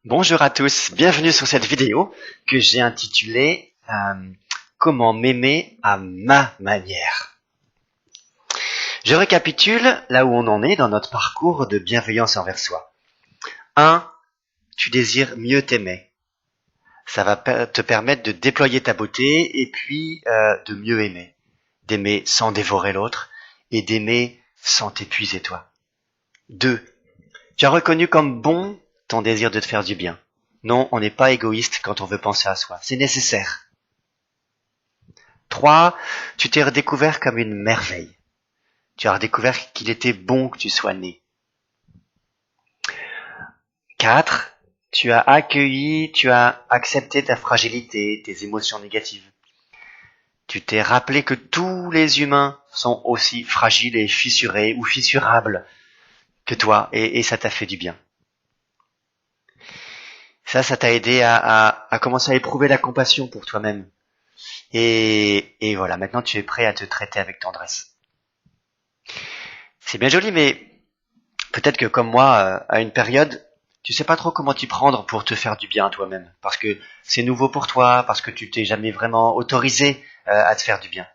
Bonjour à tous, bienvenue sur cette vidéo que j'ai intitulée Comment m'aimer à ma manière. Je récapitule là où on en est dans notre parcours de bienveillance envers soi. 1. Tu désires mieux t'aimer. Ça va te permettre de déployer ta beauté et puis de mieux aimer. D'aimer sans dévorer l'autre et d'aimer sans t'épuiser toi. 2. Tu as reconnu comme bon ton désir de te faire du bien. Non, on n'est pas égoïste quand on veut penser à soi. C'est nécessaire. 3. Tu t'es redécouvert comme une merveille. Tu as redécouvert qu'il était bon que tu sois né. 4. Tu as accueilli, tu as accepté ta fragilité, tes émotions négatives. Tu t'es rappelé que tous les humains sont aussi fragiles et fissurés ou fissurables que toi, et ça t'a fait du bien. Ça t'a aidé à commencer à éprouver la compassion pour toi-même. Et voilà, maintenant tu es prêt à te traiter avec tendresse. C'est bien joli, mais peut-être que comme moi, à une période, tu sais pas trop comment t'y prendre pour te faire du bien à toi-même. Parce que c'est nouveau pour toi, parce que tu t'es jamais vraiment autorisé à te faire du bien.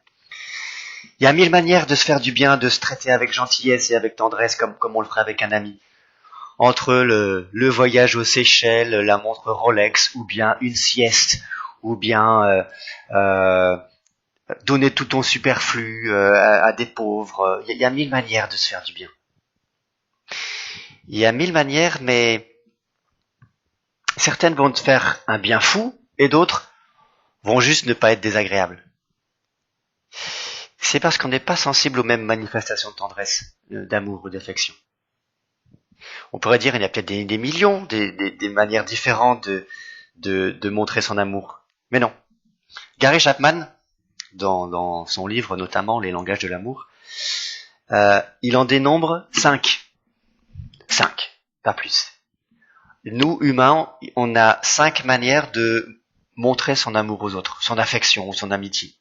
Il y a 1000 manières de se faire du bien, de se traiter avec gentillesse et avec tendresse, comme on le ferait avec un ami. Entre le voyage aux Seychelles, la montre Rolex, ou bien une sieste, ou bien donner tout ton superflu à des pauvres. Il y a 1000 manières de se faire du bien. Il y a 1000 manières, mais certaines vont te faire un bien fou, et d'autres vont juste ne pas être désagréables. C'est parce qu'on n'est pas sensible aux mêmes manifestations de tendresse, d'amour ou d'affection. On pourrait dire qu'il y a peut-être des millions, des manières différentes de montrer son amour. Mais non. Gary Chapman, dans son livre notamment Les langages de l'amour, il en dénombre 5. 5, pas plus. Nous, humains, on a 5 manières de montrer son amour aux autres, son affection ou son amitié.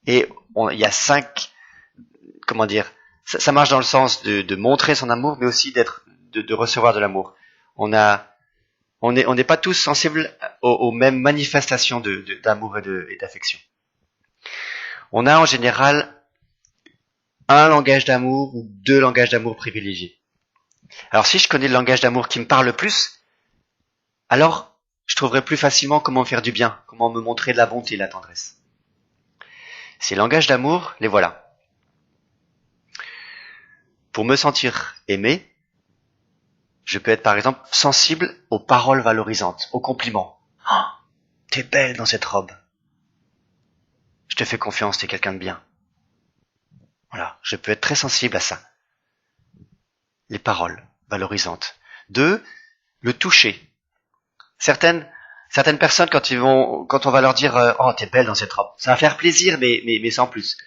Et il y a 5, comment dire, ça marche dans le sens de montrer son amour, mais aussi de recevoir de l'amour. On n'est pas tous sensibles aux mêmes manifestations d'amour et d'affection. On a en général un langage d'amour ou 2 langages d'amour privilégiés. Alors si je connais le langage d'amour qui me parle le plus, alors je trouverai plus facilement comment me faire du bien, comment me montrer de la bonté et de la tendresse. Ces langages d'amour, les voilà. Pour me sentir aimé, je peux être par exemple sensible aux paroles valorisantes, aux compliments. Oh, t'es belle dans cette robe. Je te fais confiance, t'es quelqu'un de bien. Voilà, je peux être très sensible à ça. Les paroles valorisantes. 2, le toucher. Certaines personnes, quand on va leur dire oh t'es belle dans cette robe, ça va faire plaisir, mais sans plus.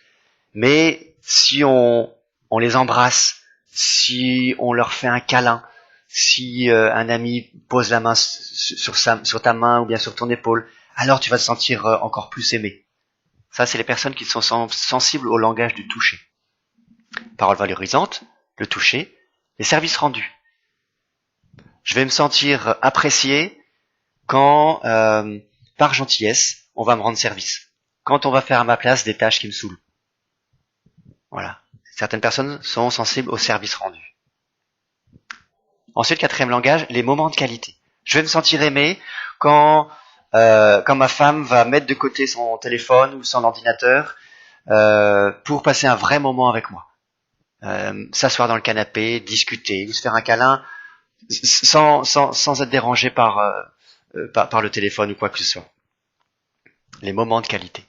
Mais si on les embrasse, si on leur fait un câlin, si un ami pose la main sur ta main ou bien sur ton épaule, alors tu vas te sentir encore plus aimé. Ça, c'est les personnes qui sont sensibles au langage du toucher. Paroles valorisantes, le toucher, les services rendus. Je vais me sentir apprécié quand, par gentillesse, on va me rendre service. Quand on va faire à ma place des tâches qui me saoulent. Voilà. Certaines personnes sont sensibles au service rendu. Ensuite, 4e langage, les moments de qualité. Je vais me sentir aimé quand ma femme va mettre de côté son téléphone ou son ordinateur pour passer un vrai moment avec moi. S'asseoir dans le canapé, discuter, ou se faire un câlin sans être dérangé par le téléphone ou quoi que ce soit. Les moments de qualité.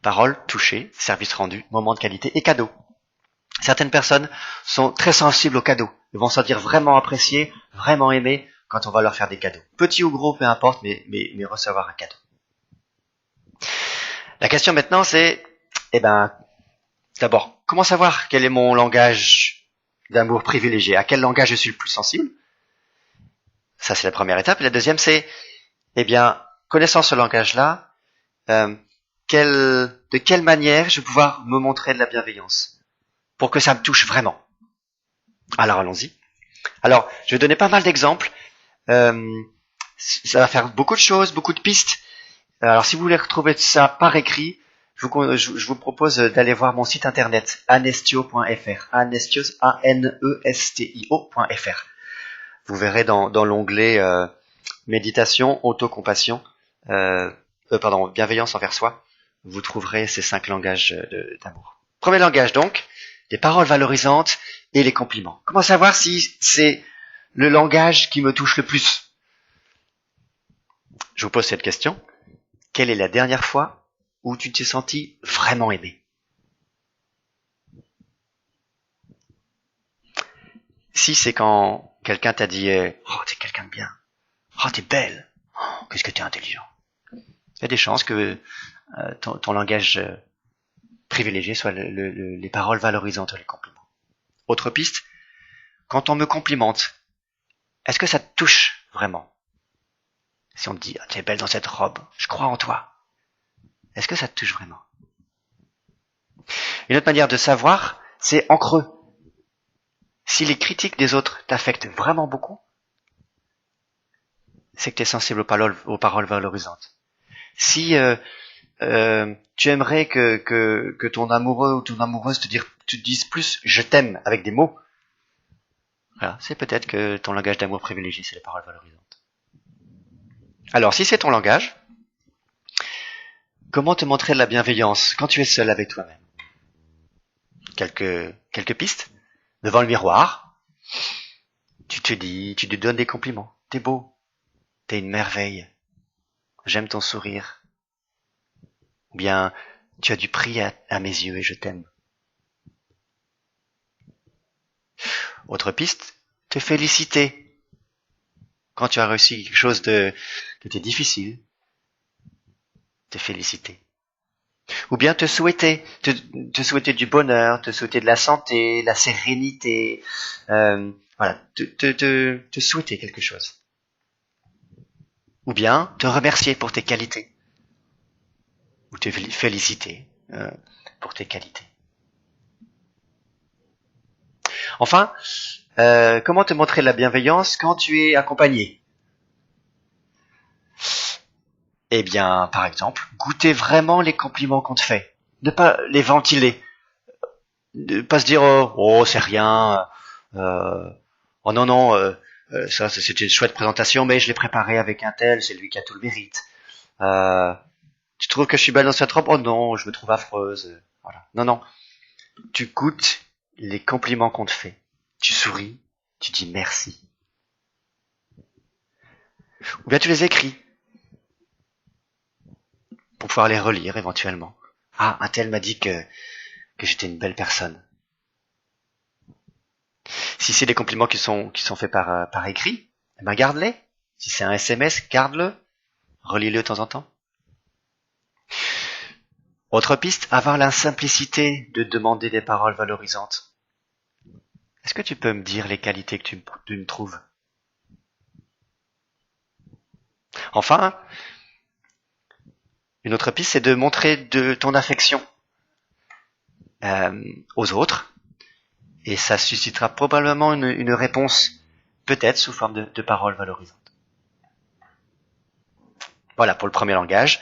Paroles, toucher, service rendu, moments de qualité et cadeaux. Certaines personnes sont très sensibles aux cadeaux. Ils vont se sentir vraiment appréciés, vraiment aimés quand on va leur faire des cadeaux. Petits ou gros, peu importe, mais recevoir un cadeau. La question maintenant c'est, d'abord, comment savoir quel est mon langage d'amour privilégié? À quel langage je suis le plus sensible? Ça, c'est la première étape. Et la deuxième, c'est, connaissant ce langage-là, de quelle manière je vais pouvoir me montrer de la bienveillance pour que ça me touche vraiment. Alors, allons-y. Alors, je vais donner pas mal d'exemples Ça va faire beaucoup de choses, beaucoup de pistes. Alors si vous voulez retrouver ça par écrit, je vous propose d'aller voir mon site internet anestio.fr, anestios, A-N-E-S-T-I-O.fr. Vous verrez dans l'onglet méditation, autocompassion, bienveillance envers soi, vous trouverez ces 5 langages d'amour. Premier langage donc, les paroles valorisantes et les compliments. Comment savoir si c'est le langage qui me touche le plus? Je vous pose cette question. Quelle est la dernière fois où tu t'es senti vraiment aimé? Si c'est quand quelqu'un t'a dit « Oh, t'es quelqu'un de bien. Oh, t'es belle. Oh, qu'est-ce que t'es intelligent. » Il y a des chances que ton langage privilégié soit les paroles valorisantes, les compliments. Autre piste, quand on me complimente, est-ce que ça te touche vraiment? Si on te dit « Tu es belle dans cette robe, je crois en toi », est-ce que ça te touche vraiment? Une autre manière de savoir, c'est en creux. Si les critiques des autres t'affectent vraiment beaucoup, c'est que tu es sensible aux paroles valorisantes. Si tu aimerais que ton amoureux ou ton amoureuse te dise plus « je t'aime » avec des mots, voilà, c'est peut-être que ton langage d'amour privilégié, c'est les paroles valorisantes. Alors, si c'est ton langage, comment te montrer de la bienveillance quand tu es seul avec toi-même? Quelques pistes. Devant le miroir, tu te donnes des compliments. T'es beau, t'es une merveille, j'aime ton sourire. Ou bien, tu as du prix à mes yeux et je t'aime. Autre piste, te féliciter. Quand tu as réussi quelque chose qui était difficile, te féliciter. Ou bien te souhaiter du bonheur, te souhaiter de la santé, la sérénité, voilà, te souhaiter quelque chose. Ou bien te remercier pour tes qualités, ou te féliciter pour tes qualités. Enfin, comment te montrer de la bienveillance quand tu es accompagné? Eh bien, par exemple, goûter vraiment les compliments qu'on te fait. Ne pas les ventiler. Ne pas se dire oh c'est rien, oh non non, ça c'était une chouette présentation, mais je l'ai préparé avec un tel, c'est lui qui a tout le mérite. Tu trouves que je suis belle dans cette robe? Oh non, je me trouve affreuse. Voilà. Non non, tu goûtes les compliments qu'on te fait. Tu souris, tu dis merci. Ou bien tu les écris pour pouvoir les relire éventuellement. Ah, un tel m'a dit que j'étais une belle personne. Si c'est des compliments qui sont faits par écrit, eh ben garde-les. Si c'est un SMS, garde-le. Relis-le de temps en temps. Autre piste, avoir la simplicité de demander des paroles valorisantes. Est-ce que tu peux me dire les qualités que tu me trouves? Enfin, une autre piste, c'est de montrer de ton affection aux autres. Et ça suscitera probablement une réponse, peut-être sous forme de paroles valorisantes. Voilà pour le premier langage,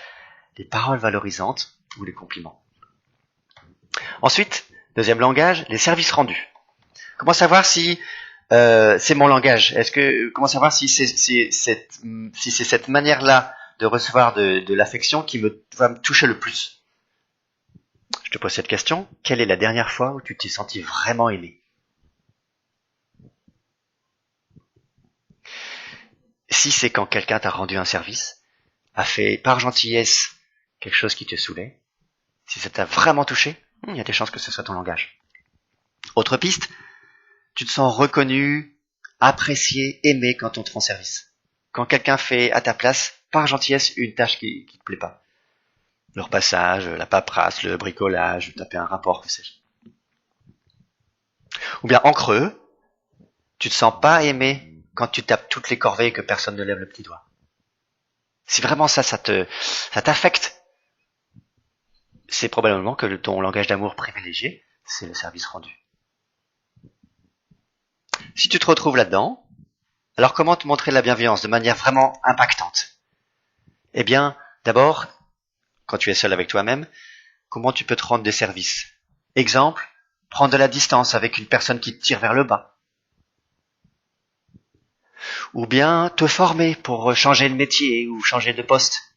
les paroles valorisantes ou les compliments. Ensuite, deuxième langage, les services rendus. Comment savoir si c'est mon langage? Comment savoir si c'est cette manière-là de recevoir de l'affection qui va me toucher le plus? Je te pose cette question. Quelle est la dernière fois où tu t'es senti vraiment aimé? Si c'est quand quelqu'un t'a rendu un service, a fait par gentillesse quelque chose qui te saoulait, si ça t'a vraiment touché, il y a des chances que ce soit ton langage. Autre piste, tu te sens reconnu, apprécié, aimé quand on te rend service. Quand quelqu'un fait à ta place, par gentillesse, une tâche qui te plaît pas. Le repassage, la paperasse, le bricolage, taper un rapport, que sais-je. Ou bien en creux, tu te sens pas aimé quand tu tapes toutes les corvées et que personne ne lève le petit doigt. Si vraiment ça t'affecte, c'est probablement que ton langage d'amour privilégié, c'est le service rendu. Si tu te retrouves là-dedans, Alors comment te montrer de la bienveillance de manière vraiment impactante? Eh bien, d'abord, quand tu es seul avec toi-même, comment tu peux te rendre des services? Exemple, prendre de la distance avec une personne qui te tire vers le bas. Ou bien te former pour changer de métier ou changer de poste.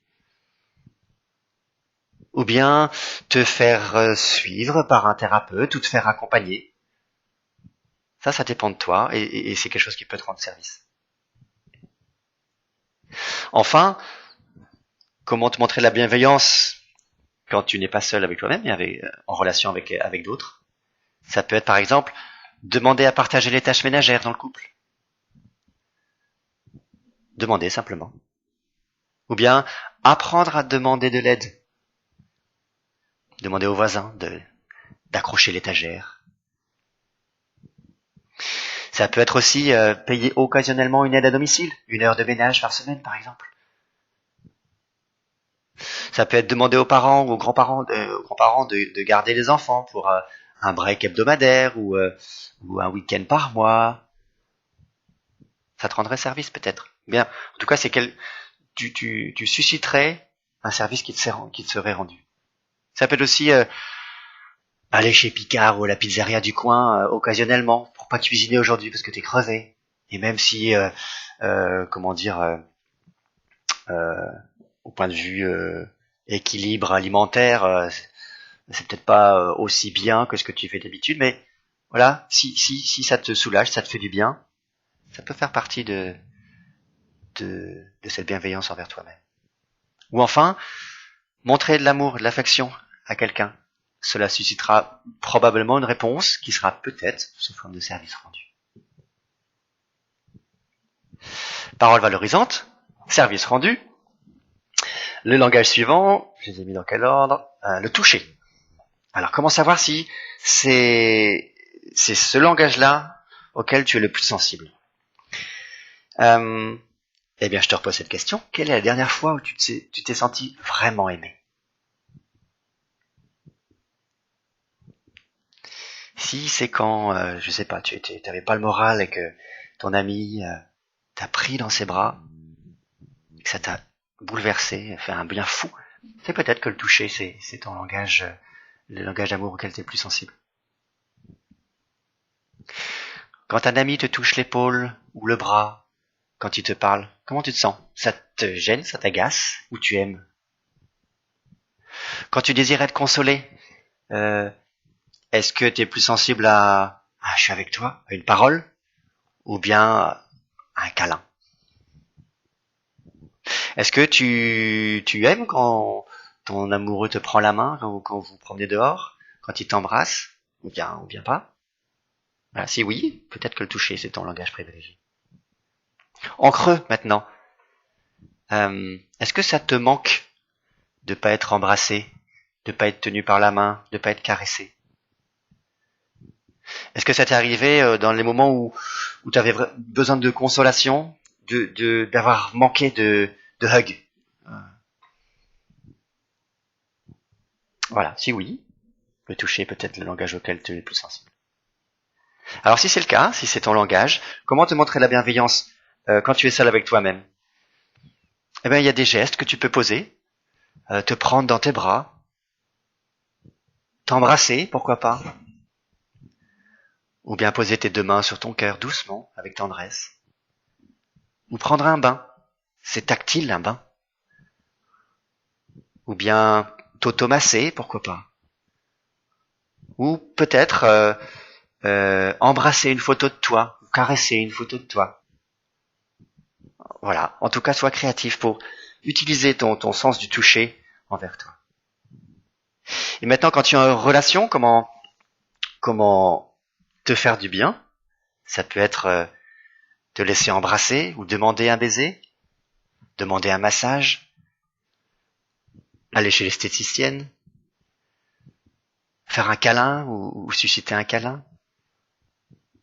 Ou bien te faire suivre par un thérapeute ou te faire accompagner. Ça dépend de toi et c'est quelque chose qui peut te rendre service. Enfin, comment te montrer de la bienveillance quand tu n'es pas seul avec toi-même, mais en relation avec d'autres? Ça peut être par exemple demander à partager les tâches ménagères dans le couple. Demander simplement. Ou bien apprendre à demander de l'aide. Demander aux voisins d'accrocher l'étagère. Ça peut être aussi payer occasionnellement une aide à domicile, 1 heure de ménage par semaine par exemple. Ça peut être demander aux parents ou aux grands-parents de garder les enfants pour un break hebdomadaire ou un week-end par mois. Ça te rendrait service peut-être. Bien, en tout cas, tu susciterais un service qui te serait rendu. Ça peut être aussi aller chez Picard ou à la pizzeria du coin occasionnellement pour pas cuisiner aujourd'hui parce que t'es crevé. Et même si, euh, au point de vue équilibre alimentaire, c'est peut-être pas aussi bien que ce que tu fais d'habitude, mais voilà, si ça te soulage, ça te fait du bien, ça peut faire partie de cette bienveillance envers toi-même. Ou enfin, montrer de l'amour, de l'affection à quelqu'un. Cela suscitera probablement une réponse qui sera peut-être sous forme de service rendu. Parole valorisante, service rendu. Le langage suivant, je les ai mis dans quel ordre? Le toucher. Alors, comment savoir si c'est ce langage-là auquel tu es le plus sensible? Eh bien, je te repose cette question. Quelle est la dernière fois où tu t'es senti vraiment aimé? Si c'est quand, je sais pas, tu n'avais pas le moral et que ton ami t'a pris dans ses bras, que ça t'a bouleversé, fait un bien fou, c'est peut-être que le toucher, c'est ton langage, le langage d'amour auquel tu es le plus sensible. Quand un ami te touche l'épaule ou le bras, quand il te parle, comment tu te sens? Ça te gêne, ça t'agace, ou tu aimes? Quand tu désires être consolé, euh, est-ce que tu es plus sensible à je suis avec toi, à une parole, ou bien à un câlin? Est-ce que tu aimes quand ton amoureux te prend la main, quand vous promenez dehors, quand il t'embrasse, ou bien pas? Voilà, si oui, peut-être que le toucher, c'est ton langage privilégié. En creux, maintenant, est-ce que ça te manque de pas être embrassé, de pas être tenu par la main, de pas être caressé? Est-ce que ça t'est arrivé dans les moments où tu avais besoin de consolation, d'avoir manqué de hug? Voilà, si oui, le toucher peut être le langage auquel tu es le plus sensible. Alors si c'est le cas, si c'est ton langage, comment te montrer la bienveillance quand tu es seul avec toi-même? Eh bien, il y a des gestes que tu peux poser, te prendre dans tes bras, t'embrasser, pourquoi pas, ou bien poser tes 2 mains sur ton cœur doucement, avec tendresse, ou prendre un bain. C'est tactile un bain. Ou bien t'automasser, pourquoi pas. Ou peut-être embrasser une photo de toi, ou caresser une photo de toi. Voilà, en tout cas, sois créatif pour utiliser ton sens du toucher envers toi. Et maintenant, quand tu es en relation, comment te faire du bien? Ça peut être te laisser embrasser ou demander un baiser, demander un massage, aller chez l'esthéticienne, faire un câlin ou susciter un câlin,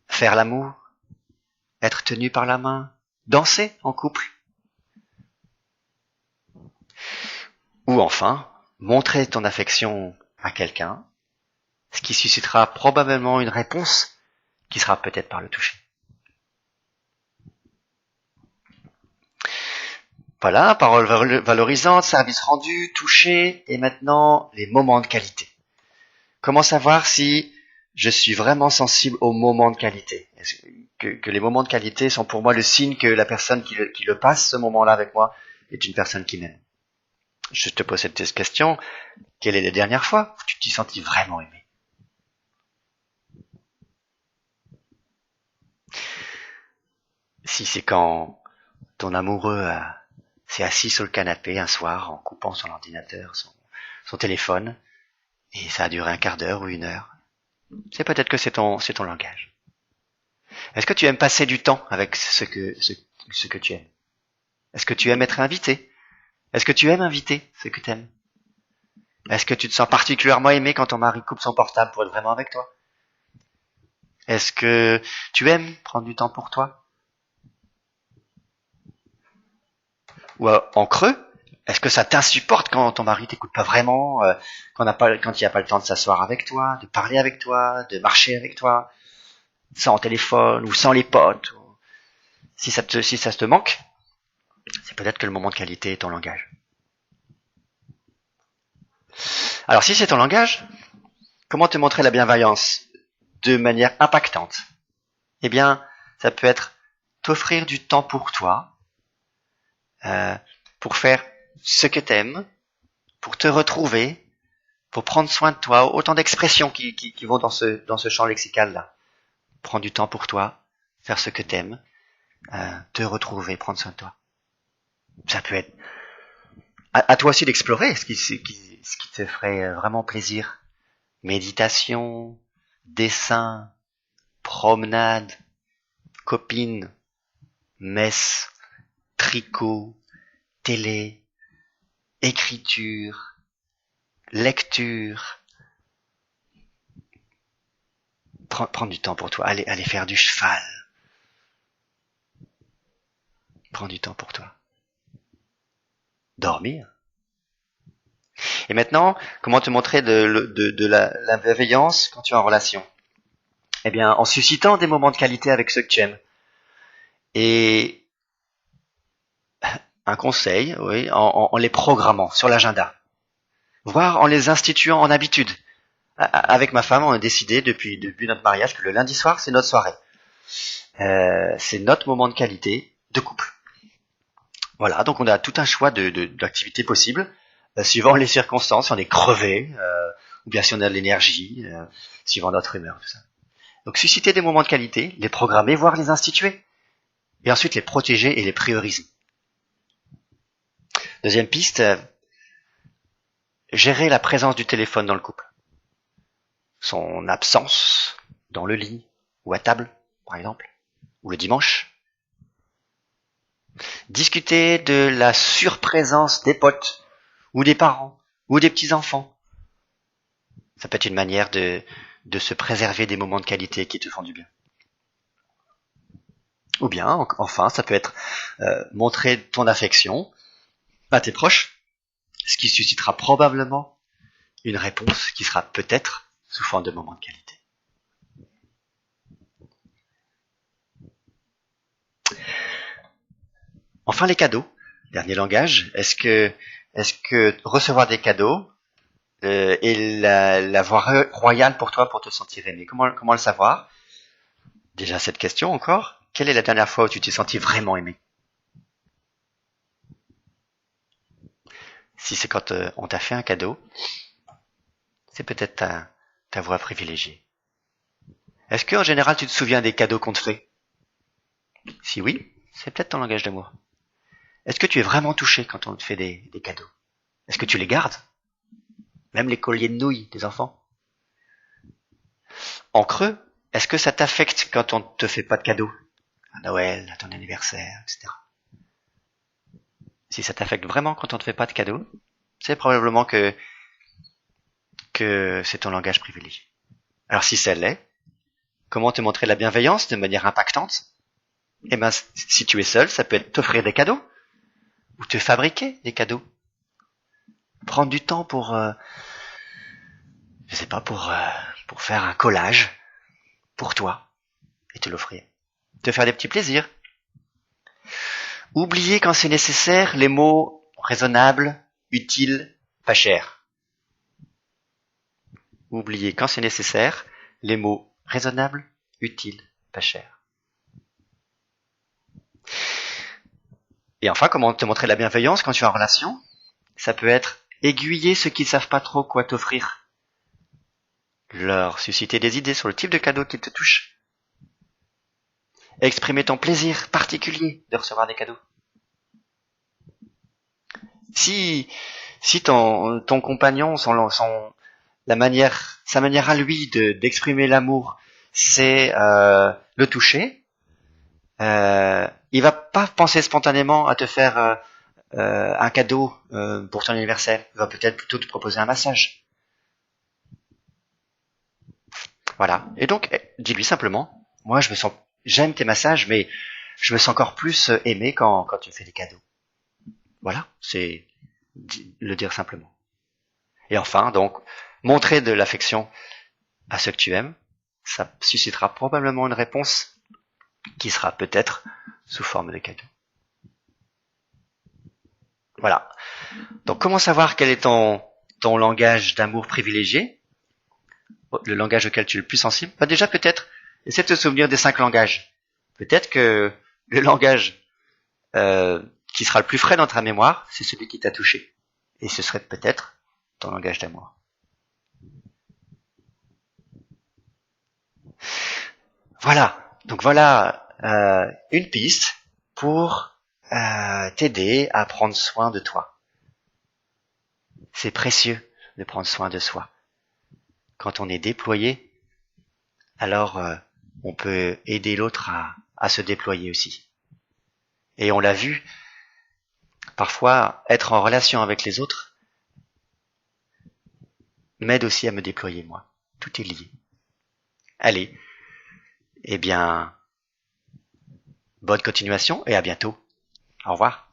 faire l'amour, être tenu par la main, danser en couple. Ou enfin, montrer ton affection à quelqu'un, ce qui suscitera probablement une réponse qui sera peut-être par le toucher. Voilà, parole valorisante, service rendu, touché, et maintenant les moments de qualité. Comment savoir si je suis vraiment sensible aux moments de qualité? Est-ce que les moments de qualité sont pour moi le signe que la personne qui le passe ce moment-là avec moi est une personne qui m'aime? Je te pose cette question. Quelle est la dernière fois où tu t'es senti vraiment aimé? Si c'est quand ton amoureux s'est assis sur le canapé un soir en coupant son ordinateur, son téléphone, et ça a duré un quart d'heure ou une heure, c'est peut-être que c'est ton langage. Est-ce que tu aimes passer du temps avec ce que tu aimes? Est-ce que tu aimes être invité? Est-ce que tu aimes inviter ceux que tu aimes? Est-ce que tu te sens particulièrement aimé quand ton mari coupe son portable pour être vraiment avec toi? Est-ce que tu aimes prendre du temps pour toi? Ou en creux, est-ce que ça t'insupporte quand ton mari t'écoute pas vraiment, quand il n'y a pas le temps de s'asseoir avec toi, de parler avec toi, de marcher avec toi, sans téléphone ou sans les potes? Si ça te manque, c'est peut-être que le moment de qualité est ton langage. Alors si c'est ton langage, comment te montrer la bienveillance de manière impactante? Eh bien, ça peut être t'offrir du temps pour toi, pour faire ce que t'aimes, pour te retrouver, pour prendre soin de toi. Autant d'expressions qui vont dans ce champ lexical-là. Prendre du temps pour toi, faire ce que t'aimes, te retrouver, prendre soin de toi. Ça peut être à toi aussi d'explorer ce qui te ferait vraiment plaisir. Méditation, dessin, promenade, copine, messe, tricot, télé, écriture, lecture. Prends du temps pour toi. Allez faire du cheval. Prends du temps pour toi. Dormir. Et maintenant, comment te montrer de la bienveillance quand tu es en relation? Eh bien, en suscitant des moments de qualité avec ceux que tu aimes. Et un conseil, oui, en les programmant sur l'agenda. Voire en les instituant en habitude. Avec ma femme, on a décidé depuis notre mariage que le lundi soir, c'est notre soirée. C'est notre moment de qualité de couple. Voilà, donc on a tout un choix d'activités possibles, suivant les circonstances, si on est crevé, ou bien si on a de l'énergie, suivant notre humeur, tout ça. Donc susciter des moments de qualité, les programmer, voire les instituer, et ensuite les protéger et les prioriser. Deuxième piste, gérer la présence du téléphone dans le couple. Son absence dans le lit, ou à table, par exemple, ou le dimanche. Discuter de la surprésence des potes, ou des parents, ou des petits-enfants. Ça peut être une manière de se préserver des moments de qualité qui te font du bien. Ou bien, enfin, ça peut être montrer ton affection à tes proches, ce qui suscitera probablement une réponse qui sera peut-être sous forme de moments de qualité. Enfin, les cadeaux. Dernier langage. Est-ce que recevoir des cadeaux est la voie royale pour toi pour te sentir aimé? Comment le savoir? Déjà cette question encore. Quelle est la dernière fois où tu t'es senti vraiment aimé? Si c'est quand on t'a fait un cadeau, c'est peut-être ta voie privilégiée. Est-ce qu'en général tu te souviens des cadeaux qu'on te fait? Si oui, c'est peut-être ton langage d'amour. Est-ce que tu es vraiment touché quand on te fait des cadeaux? Est-ce que tu les gardes? Même les colliers de nouilles des enfants? En creux, est-ce que ça t'affecte quand on ne te fait pas de cadeaux? À Noël, à ton anniversaire, etc. Si ça t'affecte vraiment quand on ne te fait pas de cadeaux, c'est probablement que c'est ton langage privilégié. Alors si ça l'est, comment te montrer la bienveillance de manière impactante? Eh bien, si tu es seul, ça peut être t'offrir des cadeaux, ou te fabriquer des cadeaux. Prendre du temps pour, je sais pas, pour faire un collage pour toi et te l'offrir. Te faire des petits plaisirs. Oubliez quand c'est nécessaire les mots raisonnable, utile, pas cher. Oubliez quand c'est nécessaire les mots raisonnable, utile, pas cher. Et enfin, comment te montrer la bienveillance quand tu es en relation? Ça peut être aiguiller ceux qui ne savent pas trop quoi t'offrir. Leur susciter des idées sur le type de cadeau qui te touche. Exprimer ton plaisir particulier de recevoir des cadeaux. Si ton compagnon, sa manière à lui d'exprimer l'amour, c'est le toucher, il va pas penser spontanément à te faire un cadeau pour ton anniversaire. Il va peut-être plutôt te proposer un massage. Voilà. Et donc, dis-lui simplement, moi j'aime tes massages, mais je me sens encore plus aimé quand tu me fais des cadeaux. Voilà, c'est le dire simplement. Et enfin, donc, montrer de l'affection à ceux que tu aimes, ça suscitera probablement une réponse qui sera peut-être sous forme de cadeau. Voilà. Donc, comment savoir quel est ton langage d'amour privilégié, le langage auquel tu es le plus sensible? Déjà, peut-être, essaie de te souvenir des 5 langages. Peut-être que le langage qui sera le plus frais dans ta mémoire, c'est celui qui t'a touché. Et ce serait peut-être ton langage d'amour. Voilà. Donc voilà une piste pour t'aider à prendre soin de toi. C'est précieux de prendre soin de soi. Quand on est déployé, alors on peut aider l'autre à se déployer aussi. Et on l'a vu, parfois être en relation avec les autres m'aide aussi à me déployer moi. Tout est lié. Allez, eh bien, bonne continuation et à bientôt. Au revoir.